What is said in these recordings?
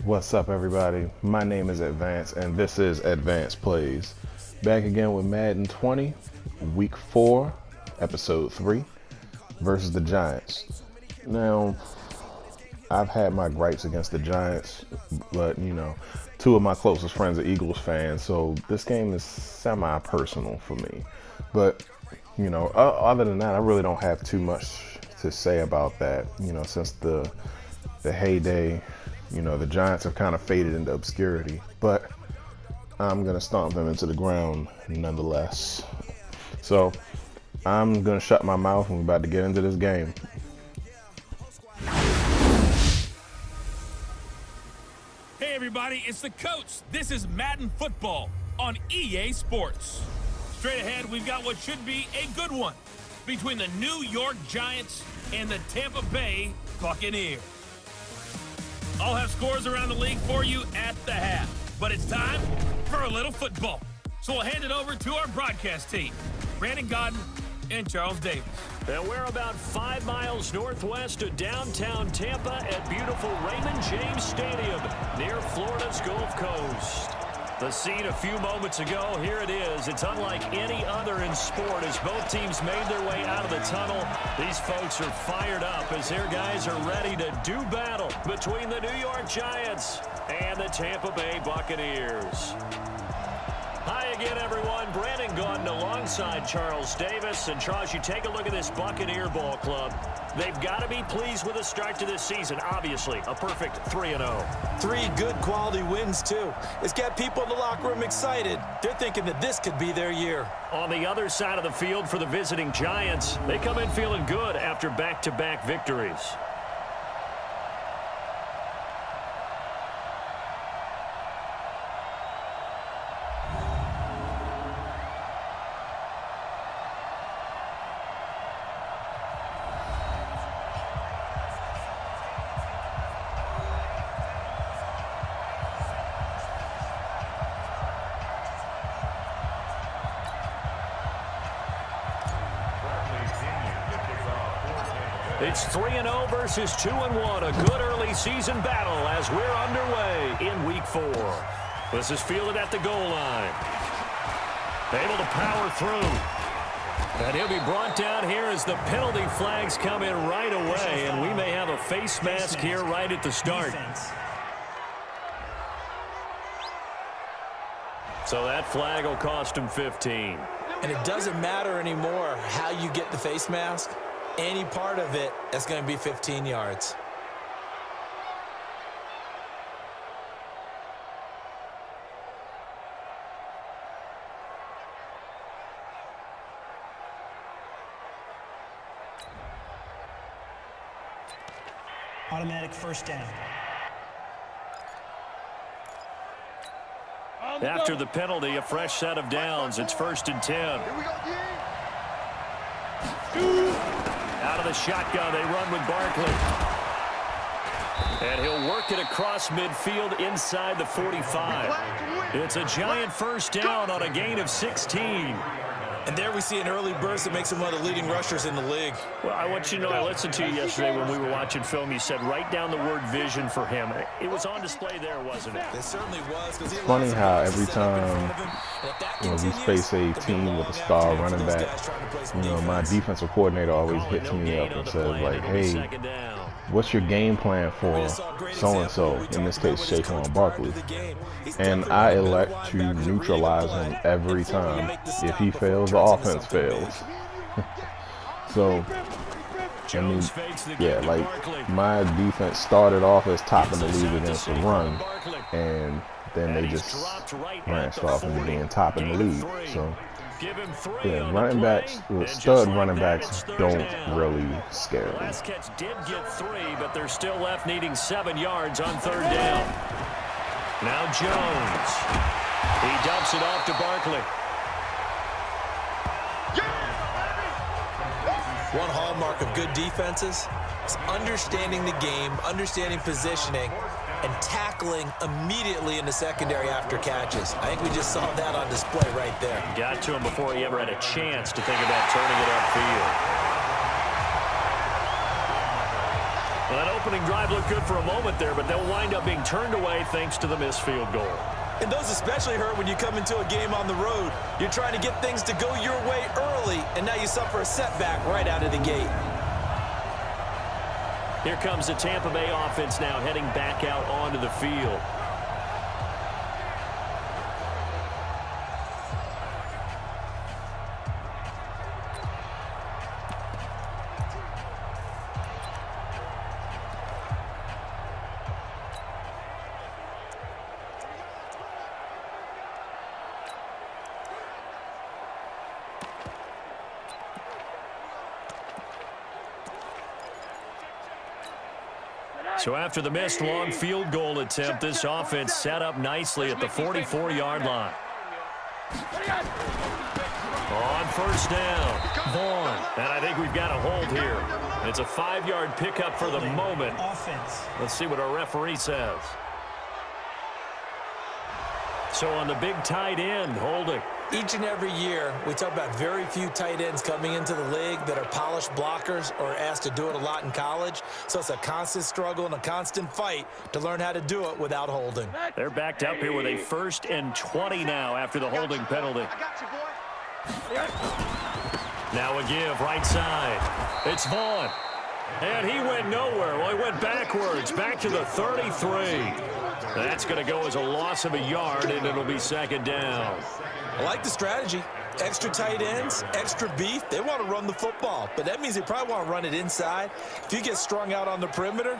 What's up, everybody? My name is AdVance, and this is AdVance Plays. Back again with Madden 20, Week 4, Episode 3, versus the Giants. Now, I've had my gripes against the Giants, but, you know, two of my closest friends are Eagles fans, so this game is semi-personal for me. But, you know, other than that, I really don't have too much to say about that, you know, since the heyday. You know, the Giants have kind of faded into obscurity, but I'm going to stomp them into the ground nonetheless. So I'm going to shut my mouth and we're about to get into this game. Hey everybody, it's the coach. This is Madden Football on EA Sports. Straight ahead, we've got what should be a good one between the New York Giants and the Tampa Bay Buccaneers. I'll have scores around the league for you at the half. But it's time for a little football. So we'll hand it over to our broadcast team, Brandon Godden and Charles Davis. And we're about 5 miles northwest of downtown Tampa at beautiful Raymond James Stadium near Florida's Gulf Coast. The scene a few moments ago, here it is. It's unlike any other in sport as both teams made their way out of the tunnel. These folks are fired up as their guys are ready to do battle between the New York Giants and the Tampa Bay Buccaneers. Hi again, everyone. Brandon Godden alongside Charles Davis. And Charles, you take a look at this Buccaneer ball club. They've got to be pleased with the start to this season. Obviously, a perfect 3-0. 3 good quality wins, too. It's got people in the locker room excited. They're thinking that this could be their year. On the other side of the field for the visiting Giants, they come in feeling good after back-to-back victories. It's 3-0 versus 2-1. A good early season battle as we're underway in Week 4. This is fielded at the goal line. Able to power through. And he'll be brought down here as the penalty flags come in right away. And we may have a face mask here right at the start. So that flag will cost him 15. And it doesn't matter anymore how you get the face mask. Any part of it, that's going to be 15 yards. Automatic first down. After the penalty, a fresh set of downs. It's 1st and 10. Out of the shotgun, they run with Barkley. And he'll work it across midfield inside the 45. It's a giant first down on a gain of 16. And there we see an early burst that makes him one of the leading rushers in the league. Well, I want you to know, I listened to you yesterday when we were watching film. You said write down the word vision for him. It was on display there, wasn't it? It certainly was. It's funny how every time we face a team with a star running back, you know, my defensive coordinator always hits me up and says, like, hey, what's your game plan for so-and-so, in this case, Saquon Barkley? And I elect to neutralize him every time. If he fails, the offense fails. So, I mean, yeah, like, my defense started off as top in the league against the run, and then they just branched off into being top in the league. So, yeah, running backs, stud running backs don't really scare me. Last catch did get 3, but they're still left needing 7 yards on 3rd down. Now Jones. He dumps it off to Barkley. One hallmark of good defenses is understanding the game, understanding positioning, and tackling immediately in the secondary after catches. I think we just saw that on display right there. Got to him before he ever had a chance to think about turning it upfield. Well, that opening drive looked good for a moment there, but they'll wind up being turned away thanks to the missed field goal. And those especially hurt when you come into a game on the road. You're trying to get things to go your way early, and now you suffer a setback right out of the gate. Here comes the Tampa Bay offense now heading back out onto the field. So after the missed long field goal attempt, this offense set up nicely at the 44-yard line. On first down, Vaughn. And I think we've got a hold here. It's a 5-yard pickup for the moment. Let's see what our referee says. So on the big tight end, holding. Each and every year, we talk about very few tight ends coming into the league that are polished blockers or asked to do it a lot in college. So it's a constant struggle and a constant fight to learn how to do it without holding. They're backed up here with a 1st and 20 now after the holding penalty. Now a give, right side. It's Vaughn. And he went nowhere. Well, he went backwards, back to the 33. That's going to go as a loss of a yard, and it'll be 2nd down. I like the strategy. Extra tight ends, extra beef. They want to run the football, but that means they probably want to run it inside. If you get strung out on the perimeter,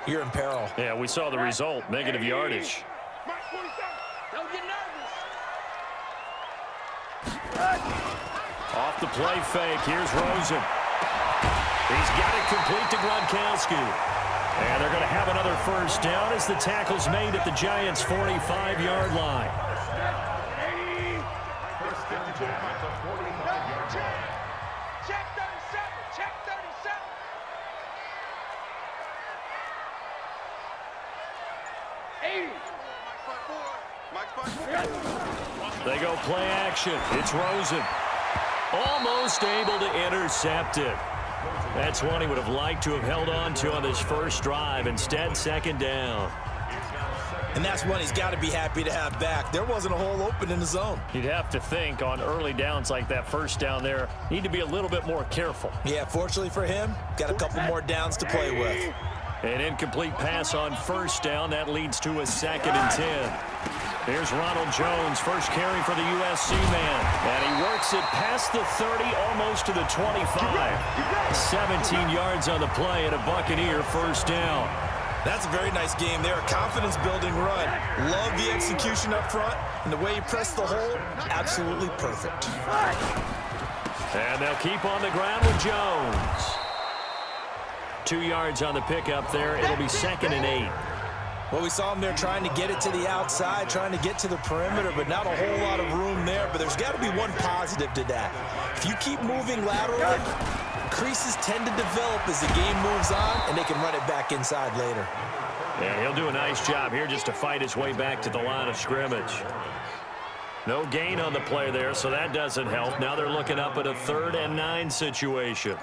you're in peril. Yeah, we saw the result, negative yardage. Don't get nervous. Off the play fake, here's Rosen. He's got it complete to Gronkowski. And they're going to have another 1st down as the tackle's made at the Giants' 45-yard line. Check 37. Check 37. 80. They go play action. It's Rosen. Almost able to intercept it. That's one he would have liked to have held on to on this first drive. Instead, 2nd down. And that's one he's got to be happy to have back. There wasn't a hole open in the zone. You'd have to think on early downs like that 1st down there, need to be a little bit more careful. Yeah, fortunately for him, got a couple more downs to play with. An incomplete pass on 1st down. That leads to a 2nd and 10. Here's Ronald Jones, first carry for the USC man. And he works it past the 30, almost to the 25. 17 yards on the play and a Buccaneer 1st down. That's a very nice game there. A confidence-building run. Love the execution up front. And the way he pressed the hole, absolutely perfect. And they'll keep on the ground with Jones. 2 yards on the pickup there. It'll be 2nd and 8. Well, we saw him there trying to get it to the outside, trying to get to the perimeter, but not a whole lot of room there. But there's got to be one positive to that. If you keep moving laterally, creases tend to develop as the game moves on, and they can run it back inside later. Yeah, he'll do a nice job here just to fight his way back to the line of scrimmage. No gain on the play there, so that doesn't help. Now they're looking up at a 3rd and 9 situation.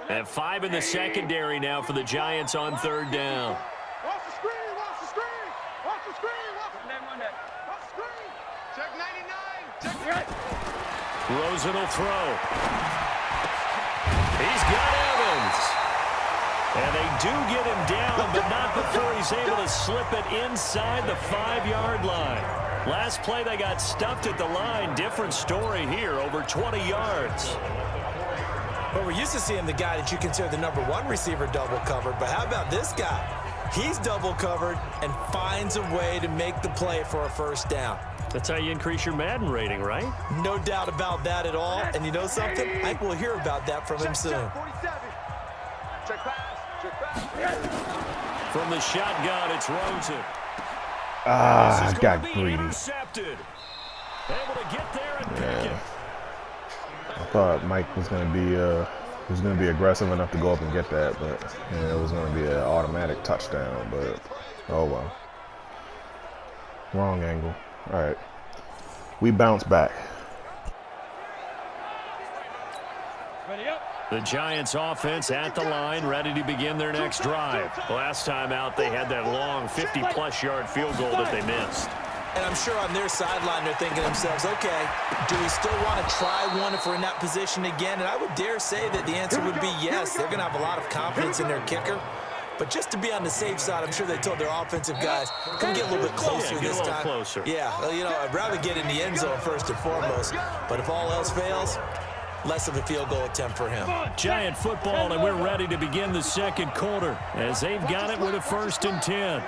And 5 in the secondary now for the Giants on 3rd down. Watch the screen, watch the screen, watch the screen, watch the screen. Watch the screen. Check 99. Check Rosen will throw. He's got Evans. And they do get him down, but not before he's able to slip it inside the 5-yard line. Last play they got stuffed at the line. Different story here, over 20 yards. But we're used to seeing the guy that you consider the #1 receiver double covered. But how about this guy? He's double covered and finds a way to make the play for a 1st down. That's how you increase your Madden rating, right? No doubt about that at all. And you know something? I think we'll hear about that from him soon. Check pass. Check pass. From the shotgun, it's Rosen. I got greedy. Intercepted. Able to get there and pick it. thought Mike was going to be aggressive enough to go up and get that, but yeah, it was going to be an automatic touchdown. But oh well. Wrong angle. All right, we bounce back. The Giants offense at the line, ready to begin their next drive. Last time out, they had that long 50-plus yard field goal that they missed. And I'm sure on their sideline they're thinking to themselves, okay, do we still want to try one if we're in that position again? And I would dare say that the answer would be yes. They're going to have a lot of confidence in their kicker. But just to be on the safe side, I'm sure they told their offensive guys, come get a little bit closer this time. Closer. Yeah, well, you know, I'd rather get in the end zone first and foremost. But if all else fails, less of a field goal attempt for him. Giant football, and we're ready to begin the second quarter as they've got it with a 1st and 10.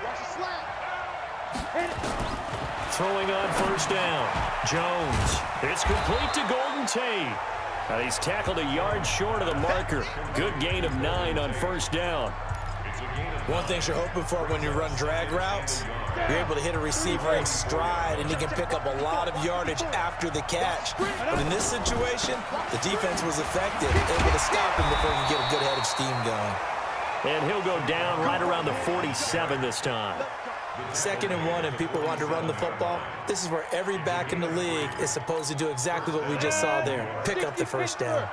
Throwing on 1st down. Jones. It's complete to Golden Tate. He's tackled a yard short of the marker. Good gain of 9 on 1st down. One thing you're hoping for when you run drag routes, you're able to hit a receiver in stride, and he can pick up a lot of yardage after the catch. But in this situation, the defense was effective, able to stop him before he could get a good head of steam going. And he'll go down right around the 47 this time. 2nd and 1, and people want to run the football. This is where every back in the league is supposed to do exactly what we just saw there, pick up the 1st down.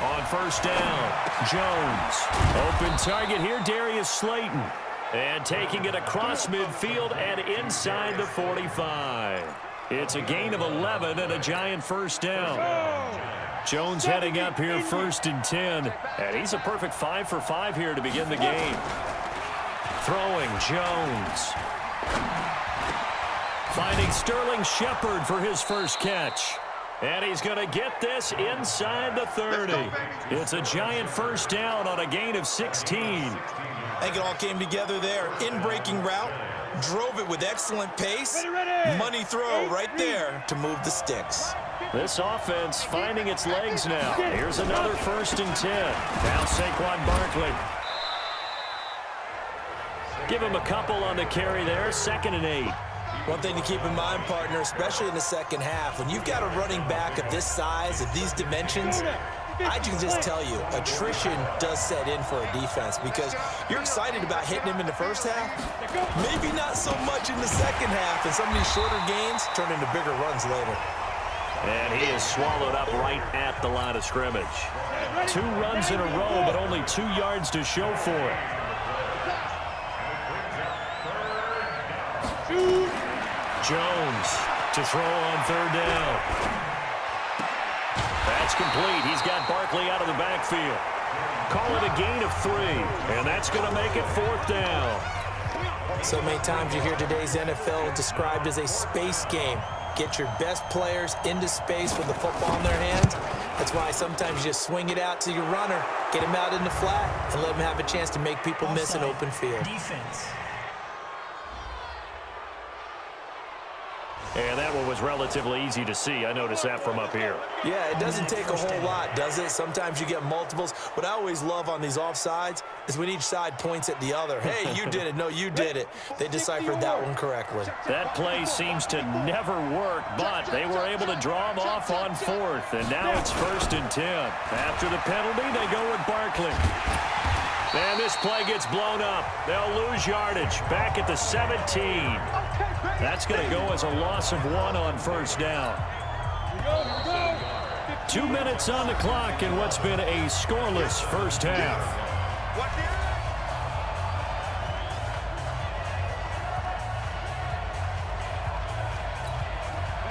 On 1st down, Jones. Open target here, Darius Slayton. And taking it across midfield and inside the 45. It's a gain of 11 and a Giant 1st down. Jones heading up here 1st and 10. And he's a perfect 5 for 5 here to begin the game. Throwing, Jones. Finding Sterling Shepard for his first catch. And he's going to get this inside the 30. It's a Giant 1st down on a gain of 16. I think it all came together there. In-breaking route, drove it with excellent pace. Money throw right there to move the sticks. This offense finding its legs now. Here's another 1st and 10. Now Saquon Barkley. Give him a couple on the carry there. 2nd and 8. One thing to keep in mind, partner, especially in the second half, when you've got a running back of this size, of these dimensions, I can just tell you, attrition does set in for a defense because you're excited about hitting him in the first half, maybe not so much in the second half, and some of these shorter gains turn into bigger runs later. And he is swallowed up right at the line of scrimmage. 2 runs in a row, but only 2 yards to show for it. Jones to throw on 3rd down. That's complete. He's got Barkley out of the backfield. Call it a gain of 3, and that's going to make it 4th down. So many times you hear today's NFL described as a space game. Get your best players into space with the football in their hands. That's why sometimes you just swing it out to your runner, get him out in the flat, and let him have a chance to make people miss an open field. Defense. And that one was relatively easy to see. I noticed that from up here. Yeah, it doesn't take a whole lot, does it? Sometimes you get multiples. What I always love on these offsides is when each side points at the other. Hey, you did it. No, you did it. They deciphered that one correctly. That play seems to never work, but they were able to draw him off on 4th. And now it's 1st and 10. After the penalty, they go with Barkley. And this play gets blown up. They'll lose yardage. Back at the 17. That's going to go as a loss of 1 on 1st down. 2 minutes on the clock in what's been a scoreless first half.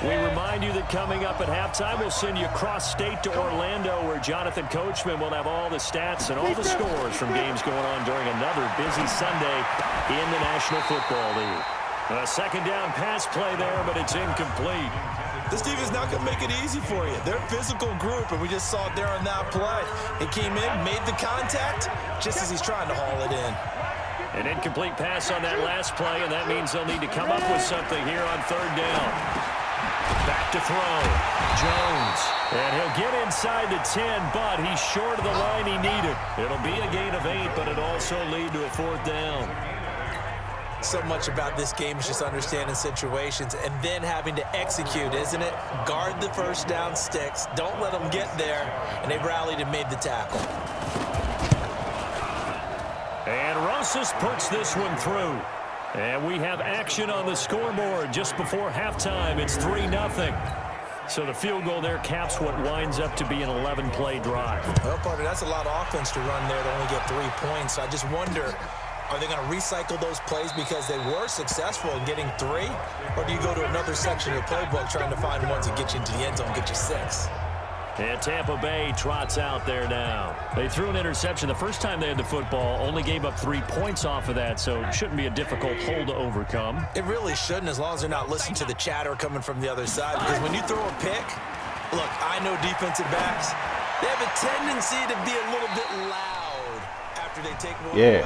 We remind you that coming up at halftime, we'll send you cross-state to Orlando, where Jonathan Coachman will have all the stats and all the scores from games going on during another busy Sunday in the National Football League. A 2nd down pass play there, but it's incomplete. This defense not going to make it easy for you. They're a physical group, and we just saw it there on that play. He came in, made the contact, just as he's trying to haul it in. An incomplete pass on that last play, and that means they'll need to come up with something here on 3rd down. Back to throw. Jones. And he'll get inside the 10, but he's short of the line he needed. It'll be a gain of 8, but it'll also lead to a 4th down. So much about this game is just understanding situations and then having to execute, isn't it? Guard the first down sticks. Don't let them get there. And they rallied and made the tackle. And Rosas puts this one through. And we have action on the scoreboard just before halftime. It's 3-0. So the field goal there caps what winds up to be an 11-play drive. Well, partner, that's a lot of offense to run there to only get 3 points. So I just wonder, are they going to recycle those plays because they were successful in getting 3? Or do you go to another section of the playbook trying to find ones that get you into the end zone and get you 6? And Tampa Bay trots out there now. They threw an interception the first time they had the football, only gave up 3 points off of that, so it shouldn't be a difficult hole to overcome. It really shouldn't, as long as they're not listening to the chatter coming from the other side, because when you throw a pick, look, I know defensive backs, they have a tendency to be a little bit loud after they take one away.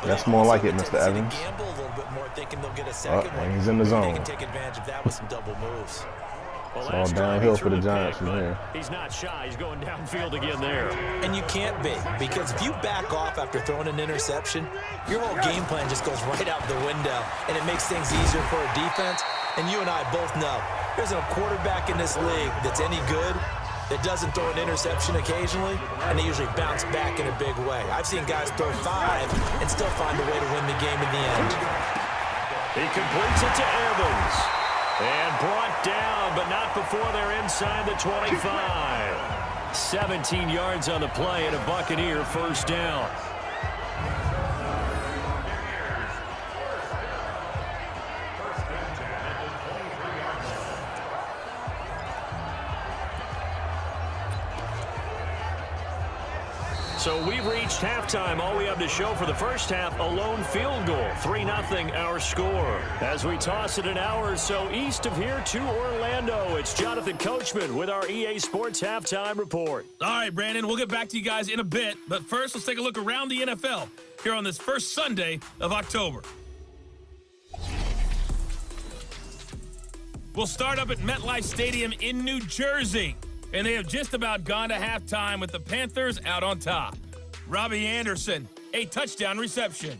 That's more like it, Mr. Evans. Gamble a little bit more, thinking they'll get a second one. He's in the zone. They can take advantage of that with some double moves. It's all downhill for the Giants from here. He's not shy. He's going downfield again there. And you can't be, because if you back off after throwing an interception, your whole game plan just goes right out the window, and it makes things easier for a defense. And you and I both know there's a quarterback in this league that's any good that doesn't throw an interception occasionally, and they usually bounce back in a big way. I've seen guys throw 5 and still find a way to win the game in the end. He completes it to Evans. And brought down, but not before they're inside the 25. 17 yards on the play and a Buccaneer first down. So we've reached halftime. All we have to show for the first half, a lone field goal. 3-0 our score. As we toss it an hour or so east of here to Orlando, it's Jonathan Coachman with our EA Sports Halftime Report. All right, Brandon, we'll get back to you guys in a bit. But first, let's take a look around the NFL here on this first Sunday of October. We'll start up at MetLife Stadium in New Jersey. And they have just about gone to halftime with the Panthers out on top. Robbie Anderson, a touchdown reception.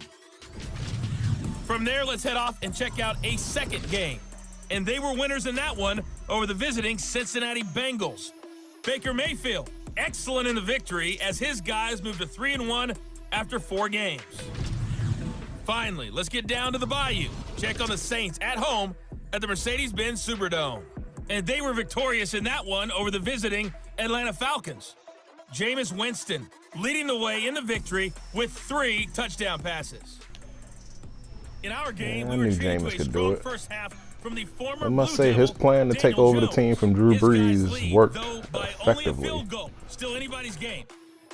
From there, let's head off and check out a second game. And they were winners in that one over the visiting Cincinnati Bengals. Baker Mayfield, excellent in the victory as his guys moved to 3-1 after 4 games. Finally, let's get down to the Bayou. Check on the Saints at home at the Mercedes-Benz Superdome. And they were victorious in that one over the visiting Atlanta Falcons. Jameis Winston leading the way in the victory with 3 touchdown passes. In our game, we were treated to a strong first half from the former I must Blue say his Devil, plan to take Daniel over the Jones. team from Drew His guys Brees lead, worked though, by only a effectively. field goal. Still anybody's game.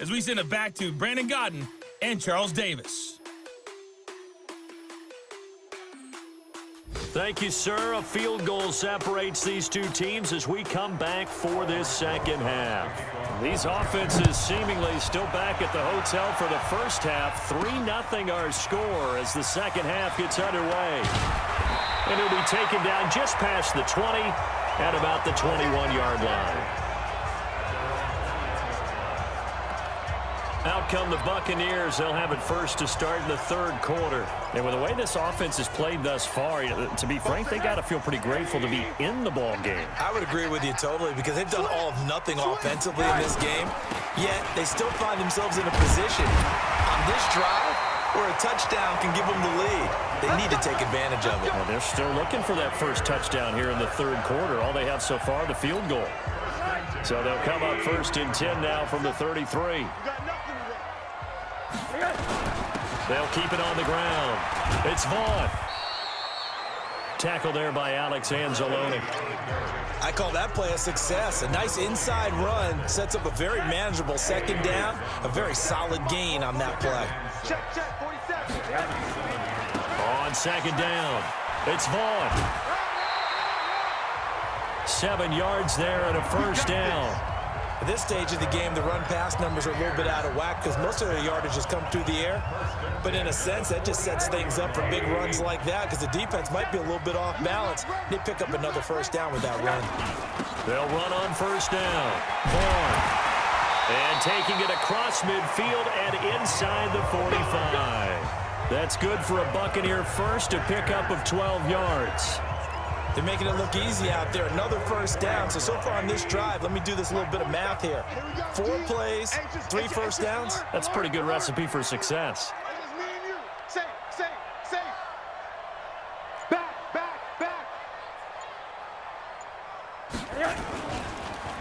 As we send it back to Brandon Godden and Charles Davis. Thank you, sir. A field goal separates these two teams as we come back for this second half. These offenses seemingly still back at the hotel for the first half. 3-0 our score as the second half gets underway. And it'll be taken down just past the 20 at about the 21-yard line. Out come the Buccaneers. They'll have it first to start in the third quarter. And with the way this offense has played thus far, to be frank, they got to feel pretty grateful to be in the ball game. I would agree with you totally, because they've done all of nothing offensively in this game, yet they still find themselves in a position on this drive where a touchdown can give them the lead. They need to take advantage of it. Well, they're still looking for that first touchdown here in the third quarter. All they have so far, the field goal. So they'll come up first and 10 now from the 33. They'll keep it on the ground. It's Vaughn. Tackle there by Alex Anzalone. I call that play a success. A nice inside run sets up a very manageable second down. A very solid gain on that play. Check, 47. On second down, it's Vaughn. 7 yards there and a first down. At this stage of the game, the run-pass numbers are a little bit out of whack because most of their yardage has come through the air. But in a sense, that just sets things up for big runs like that because the defense might be a little bit off balance. They pick up another first down with that run. They'll run on first down. Vaughn. And taking it across midfield and inside the 45. That's good for a Buccaneer first, a pickup of 12 yards. They're making it look easy out there. Another first down. So far on this drive, let me do this little bit of math here. 4 plays, 3 first downs. That's a pretty good recipe for success.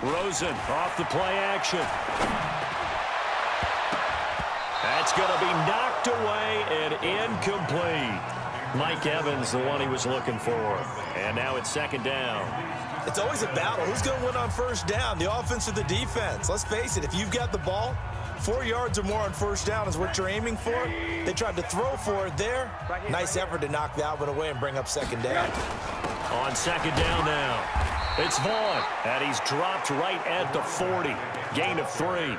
Rosen off the play action. That's going to be knocked away and incomplete. Mike Evans, the one he was looking for. And now it's second down. It's always a battle. Who's going to win on first down, the offense or the defense? Let's face it, if you've got the ball, 4 yards or more on first down is what you're aiming for. They tried to throw for it there. Nice effort to knock that one away and bring up second down. On second down now, it's Vaughn. And he's dropped right at the 40. Gain of 3.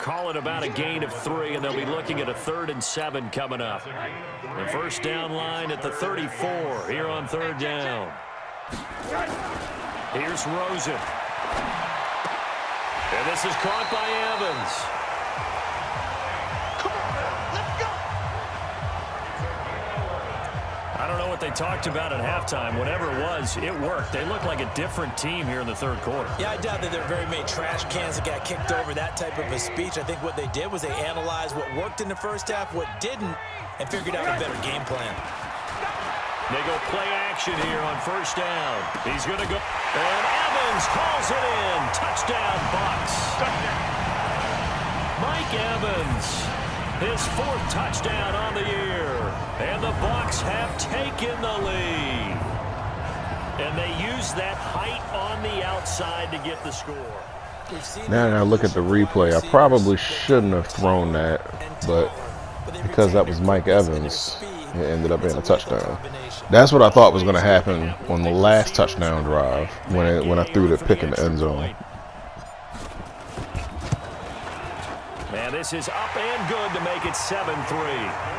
Call it about a gain of 3, and they'll be looking at a 3rd and 7 coming up. The first down line at the 34 here on third down. Here's Rosen. And this is caught by Evans. Come on, let's go. I don't know what they talked about at halftime. Whatever it was, it worked. They look like a different team here in the third quarter. Yeah, I doubt that there are very many trash cans that got kicked over, that type of a speech. I think what they did was they analyzed what worked in the first half, what didn't, and figured out a better game plan. They go play action here on first down. He's going to go. And Evans calls it in. Touchdown, Bucs. Mike Evans, his 4th touchdown on the year. And the Bucs have taken the lead. And they use that height on the outside to get the score. Now I look at the replay. I probably shouldn't have thrown that, but because that was Mike Evans, it ended up being a touchdown. That's what I thought was going to happen on the last touchdown drive when I threw the pick in the end zone. And this is up and good to make it 7-3.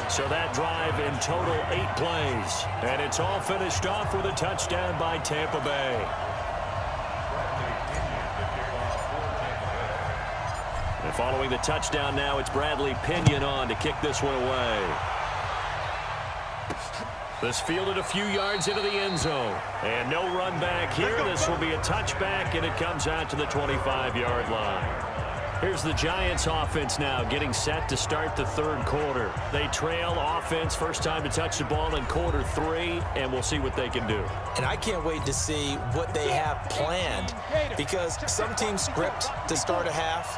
So that drive in total 8 plays. And it's all finished off with a touchdown by Tampa Bay. And following the touchdown now, it's Bradley Pinion on to kick this one away. This fielded a few yards into the end zone. And no run back here. This will be a touchback, and it comes out to the 25-yard line. Here's the Giants offense now getting set to start the third quarter. They trail offense, first time to touch the ball in quarter 3, and we'll see what they can do. And I can't wait to see what they have planned, because some teams script to start a half.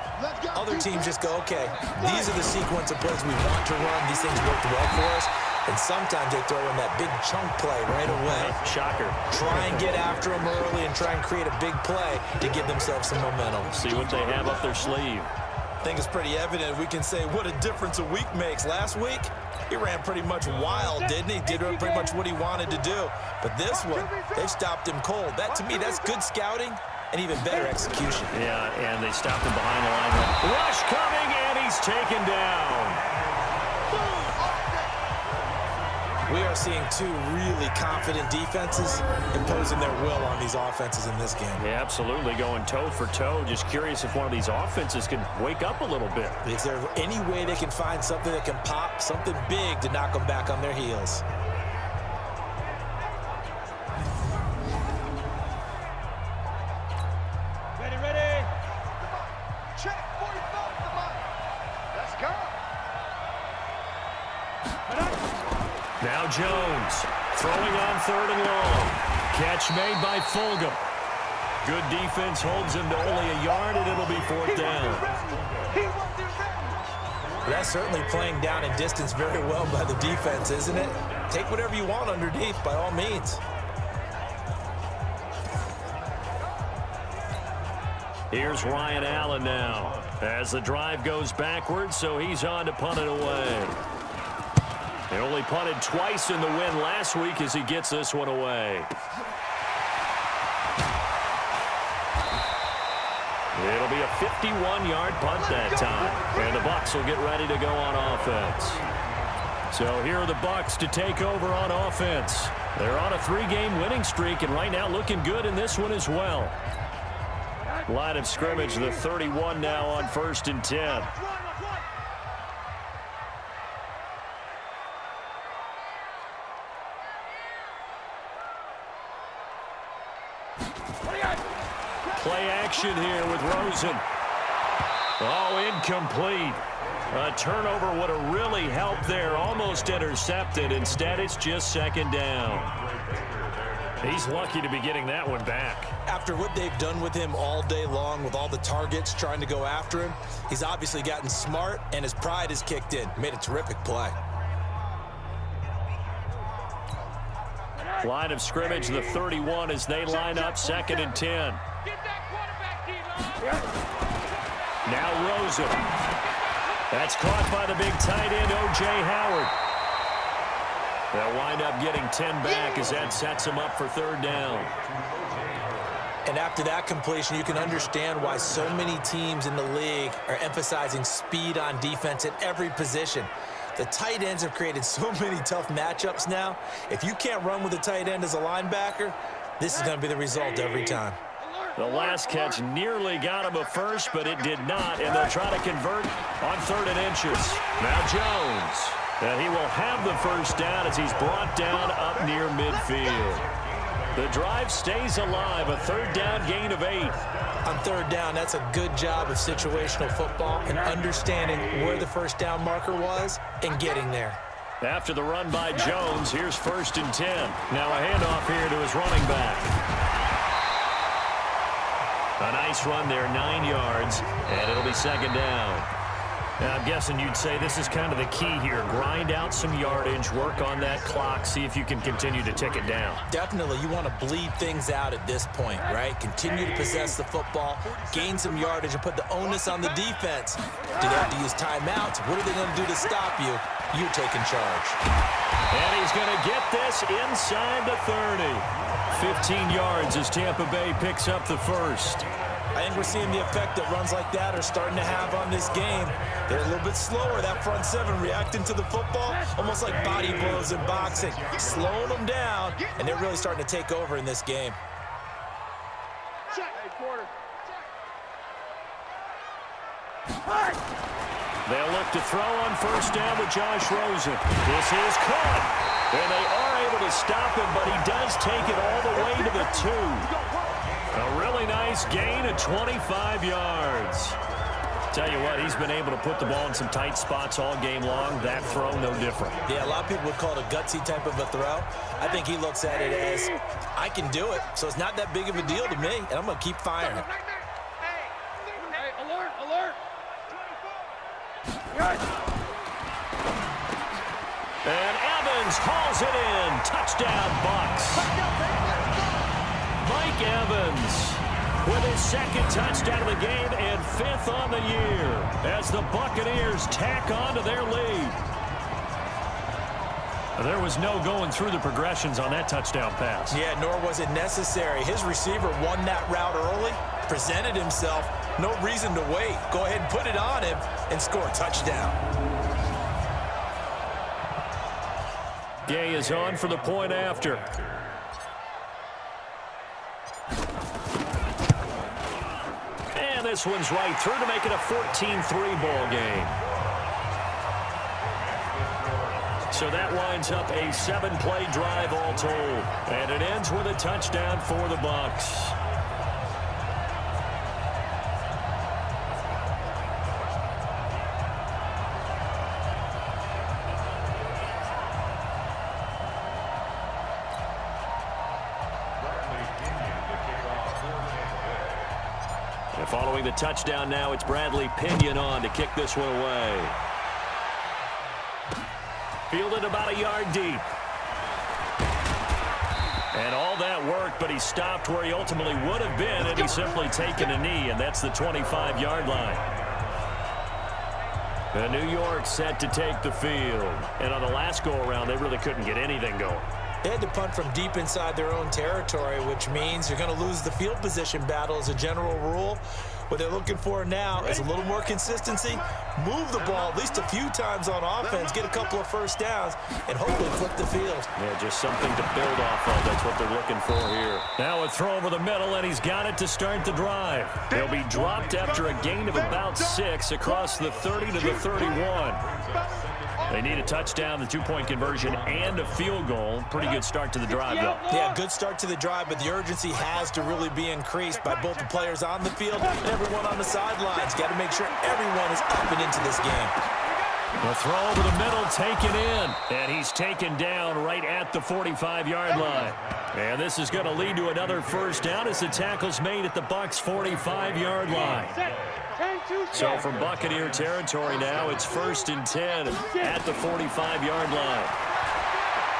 Other teams just go, okay, these are the sequence of plays we want to run. These things worked well for us. And sometimes they throw in that big chunk play right away. Shocker. Try and get after them early and try and create a big play to give themselves some momentum. See what they have up their sleeve. I think it's pretty evident. We can say what a difference a week makes. Last week, he ran pretty much wild, didn't he? Did pretty much what he wanted to do. But this one, they've stopped him cold. That, to me, that's good scouting and even better execution. Yeah, and they stopped him behind the line. Rush coming, and he's taken down. We are seeing 2 really confident defenses imposing their will on these offenses in this game. Yeah, absolutely, going toe for toe. Just curious if one of these offenses can wake up a little bit. Is there any way they can find something that can pop, something big to knock them back on their heels? Ready. Check, 45, come on. Let's go. Now Jones, throwing on 3rd and long. Catch made by Fulgham. Good defense holds him to only a yard, and it'll be 4th down. That's certainly playing down in distance very well by the defense, isn't it? Take whatever you want underneath, by all means. Here's Ryan Allen now as the drive goes backwards, so he's on to punt it away. They only punted twice in the win last week as he gets this one away. It'll be a 51-yard punt that time. And the Bucs will get ready to go on offense. So here are the Bucs to take over on offense. They're on a 3-game winning streak, and right now looking good in this one as well. Line of scrimmage, the 31 now on 1st and 10. Play action here with Rosen. Oh, incomplete. A turnover would have really helped there. Almost intercepted. Instead, it's just second down. He's lucky to be getting that one back. After what they've done with him all day long, with all the targets trying to go after him, he's obviously gotten smart, and his pride has kicked in. Made a terrific play. Line of scrimmage, the 31, as they line up 2nd and 10. Now Rosen. That's caught by the big tight end, O.J. Howard. They'll wind up getting 10 back as that sets him up for 3rd down. And after that completion, you can understand why so many teams in the league are emphasizing speed on defense at every position. The tight ends have created so many tough matchups now. If you can't run with a tight end as a linebacker, this is going to be the result every time. The last catch nearly got him a first, but it did not, and they'll try to convert on 3rd and inches. Now Jones. And he will have the first down as he's brought down up near midfield. The drive stays alive, a 3rd down gain of 8. On 3rd down, that's a good job of situational football and understanding where the first down marker was and getting there. After the run by Jones, here's 1st and 10. Now a handoff here to his running back. A nice run there, 9 yards, and it'll be 2nd down. Now, I'm guessing you'd say this is kind of the key here. Grind out some yardage, work on that clock, see if you can continue to tick it down. Definitely, you want to bleed things out at this point, right? Continue to possess the football, gain some yardage, and put the onus on the defense. Do they have to use timeouts? What are they going to do to stop you? You're taking charge. And he's going to get this inside the 30. 15 yards as Tampa Bay picks up the first. I think we're seeing the effect that runs like that are starting to have on this game. They're a little bit slower, that front 7 reacting to the football, almost like body blows in boxing, slowing them down, and they're really starting to take over in this game. They'll look to throw on 1st down with Josh Rosen. This is caught, and they are able to stop him, but he does take it all the way to the 2. A really nice gain of 25 yards. Tell you what, he's been able to put the ball in some tight spots all game long. That throw, no different. Yeah, a lot of people would call it a gutsy type of a throw. I think he looks at it as, I can do it, so it's not that big of a deal to me, and I'm going to keep firing. Hey, alert, alert. And Evans hauls it in. Touchdown, Bucs. Mike Evans with his 2nd touchdown of the game and 5th on the year as the Buccaneers tack on to their lead. There was no going through the progressions on that touchdown pass. Yeah, nor was it necessary. His receiver won that route early, presented himself, no reason to wait. Go ahead and put it on him and score a touchdown. Gay is on for the point after. And this one's right through to make it a 14-3 ball game. So that winds up a 7-play drive all told. And it ends with a touchdown for the Bucs. And following the touchdown now, it's Bradley Pinion on to kick this one away. Fielded about a yard deep. And all that work, but he stopped where he ultimately would have been, and he's simply taken a knee, and that's the 25-yard line. And New York set to take the field. And on the last go-around, they really couldn't get anything going. They had to punt from deep inside their own territory, which means you're going to lose the field position battle as a general rule. What they're looking for now is a little more consistency, move the ball at least a few times on offense, get a couple of first downs, and hopefully flip the field. Yeah, just something to build off of. That's what they're looking for here. Now a throw over the middle, and he's got it to start the drive. They'll be dropped after a gain of about 6 across the 30 to the 31. They need a touchdown, the 2-point conversion, and a field goal. Pretty good start to the drive, though. Yeah, good start to the drive, but the urgency has to really be increased by both the players on the field and everyone on the sidelines. Got to make sure everyone is up and into this game. The throw over the middle taken in, and he's taken down right at the 45-yard line. And this is going to lead to another first down as the tackle's made at the Bucs' 45-yard line. So from Buccaneer territory now, it's 1st and 10 at the 45-yard line.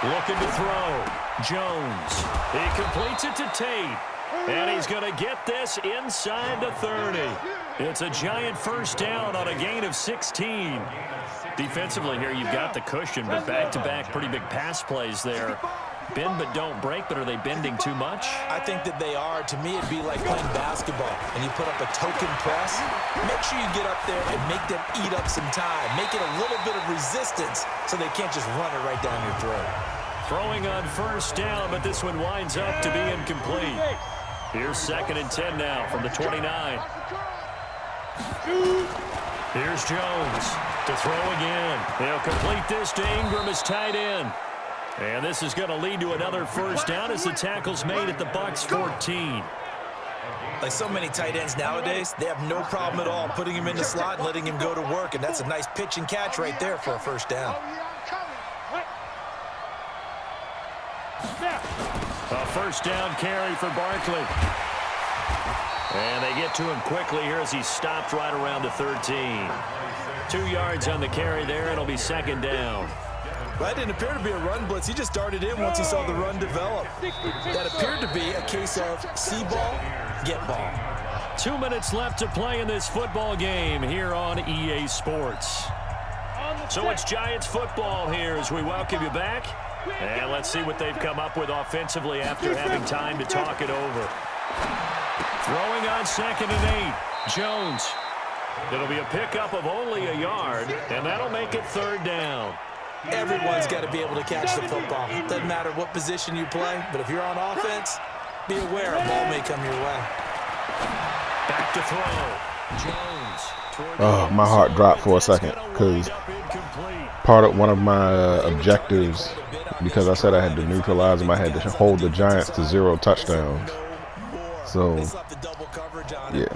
Looking to throw. Jones. He completes it to Tate. And he's going to get this inside the 30. It's a giant first down on a gain of 16. Defensively here, you've got the cushion, but back-to-back pretty big pass plays there. Bend but don't break, but are they bending too much? I think that they are. To me, it'd be like playing basketball, and you put up a token press. Make sure you get up there and make them eat up some time. Make it a little bit of resistance so they can't just run it right down your throat. Throwing on first down, but this one winds up to be incomplete. Here's 2nd and 10 now from the 29. Here's Jones to throw again. He'll complete this to Ingram as tight end. And this is going to lead to another first down as the tackle's made at the Bucs' 14. Like so many tight ends nowadays, they have no problem at all putting him in the slot and letting him go to work, and that's a nice pitch and catch right there for a first down. A first down carry for Barkley. And they get to him quickly here as he stopped right around the 13. 2 yards on the carry there. It'll be 2nd down. That didn't appear to be a run blitz. He just darted in once he saw the run develop. That appeared to be a case of see ball, get ball. 2 minutes left to play in this football game here on EA Sports. So it's Giants football here as we welcome you back. And let's see what they've come up with offensively after having time to talk it over. Throwing on 2nd and 8. Jones. It'll be a pickup of only a yard, and that'll make it 3rd down. Everyone's got to be able to catch the football. Doesn't matter what position you play, but if you're on offense, be aware a ball may come your way. Back to throw. Jones. Oh, my heart dropped for a second because one of my objectives, because I said I had to neutralize them, I had to hold the Giants to 0 touchdowns. So, yeah.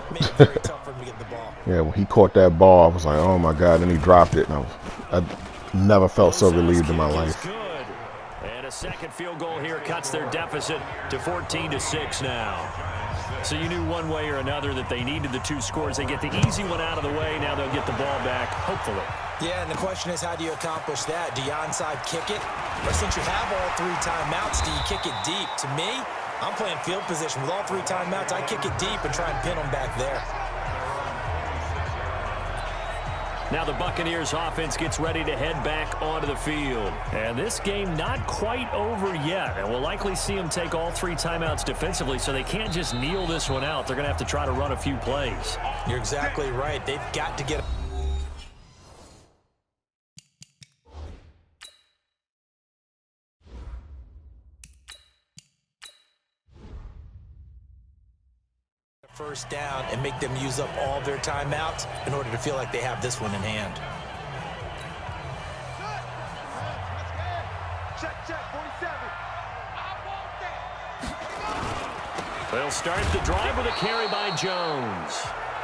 Yeah, when he caught that ball, I was like, oh my God, and he dropped it. And I never felt so relieved in my life. And a second field goal here cuts their deficit to 14-6 now. So you knew one way or another that they needed the 2 scores. They get the easy one out of the way. Now they'll get the ball back, hopefully. Yeah, and the question is, how do you accomplish that? Do you onside kick it? Or since you have all 3 timeouts, do you kick it deep? To me, I'm playing field position. With all 3 timeouts, I kick it deep and try and pin them back there. Now the Buccaneers offense gets ready to head back onto the field. And this game not quite over yet. And we'll likely see them take all 3 timeouts defensively, so they can't just kneel this one out. They're going to have to try to run a few plays. You're exactly right. They've got to get first down and make them use up all their timeouts in order to feel like they have this one in hand. They'll start the drive with a carry by Jones.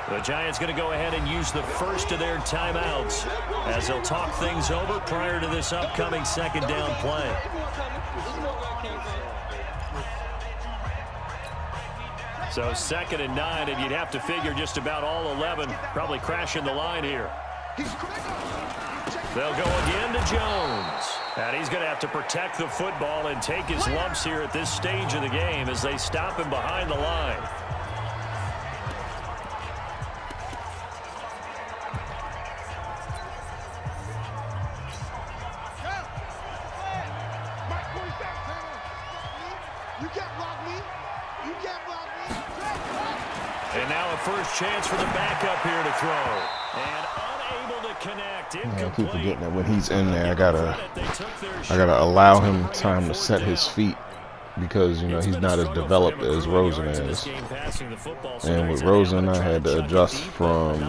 The Giants going to go ahead and use the first of their timeouts as they'll talk things over prior to this upcoming 2nd down play. So 2nd and 9, and you'd have to figure just about all 11 probably crashing the line here. They'll go again to Jones. And he's going to have to protect the football and take his lumps here at this stage of the game as they stop him behind the line. And now a first chance for the backup here to throw. And unable to connect. I keep forgetting that when he's in there, I gotta allow him time to set his feet because, you know, he's not as developed as Rosen is. And with Rosen, I had to adjust from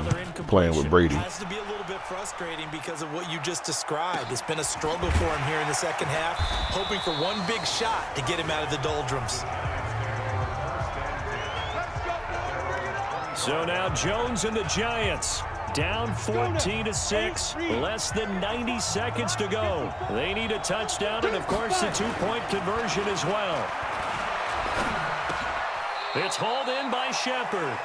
playing with Brady. frustrating because of what you just described. It's been a struggle for him here in the second half, hoping for one big shot to get him out of the doldrums. So now Jones and the Giants down 14-6, less than 90 seconds to go. They need a touchdown and, of course, a two-point conversion as well. It's hauled in by Shepard.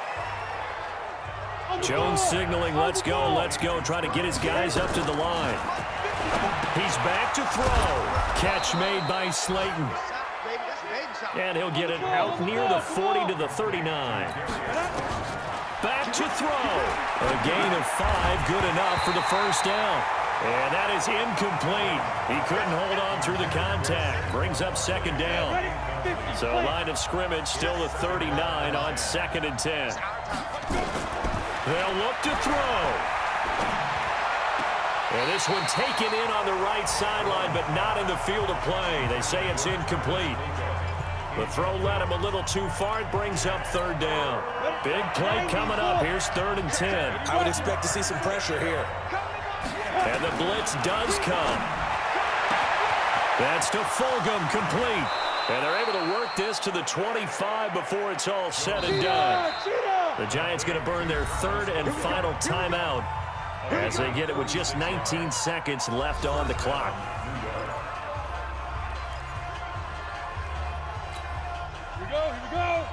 Jones signaling, let's go, trying to get his guys up to the line. He's back to throw. Catch made by Slayton. And he'll get it out near the 40 to the 39. Back to throw. A gain of 5, good enough for the first down. And that is incomplete. He couldn't hold on through the contact. Brings up second down. So line of scrimmage still the 39 on 2nd and 10. They'll look to throw. And this one taken in on the right sideline, but not in the field of play. They say it's incomplete. The throw led him a little too far. It brings up 3rd down. Big play coming up. Here's 3rd and 10. I would expect to see some pressure here. And the blitz does come. That's to Fulgham, complete. And they're able to work this to the 25 before it's all said and done. The Giants going to burn their 3rd and final timeout as they get it with just 19 seconds left on the clock. Here we go.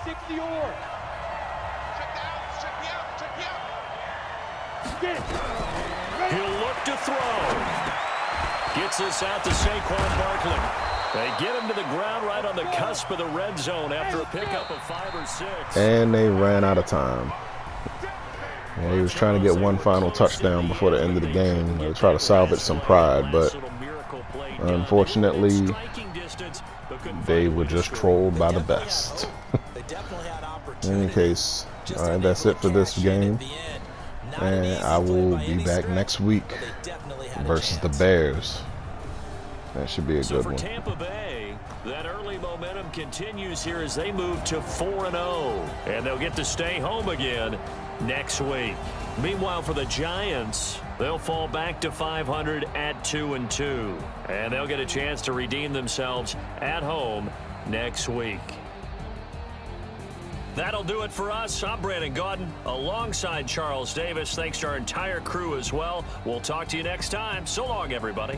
60 or. Check me out. Get it. He'll look to throw. Gets this out to Saquon Barkley. They get him to the ground right on the cusp of the red zone after a pickup of 5 or 6. And they ran out of time. Yeah, he was trying to get one final touchdown before the end of the game. They try to salvage some pride, but unfortunately, they were just trolled by the best. In any case, all right, that's it for this game. And I will be back next week versus the Bears. That should be a good one. For Tampa Bay, that early momentum continues here as they move to 4-0. And they'll get to stay home again next week. Meanwhile, for the Giants, they'll fall back to 500 at 2-2. And they'll get a chance to redeem themselves at home next week. That'll do it for us. I'm Brandon Gaudin alongside Charles Davis. Thanks to our entire crew as well. We'll talk to you next time. So long, everybody.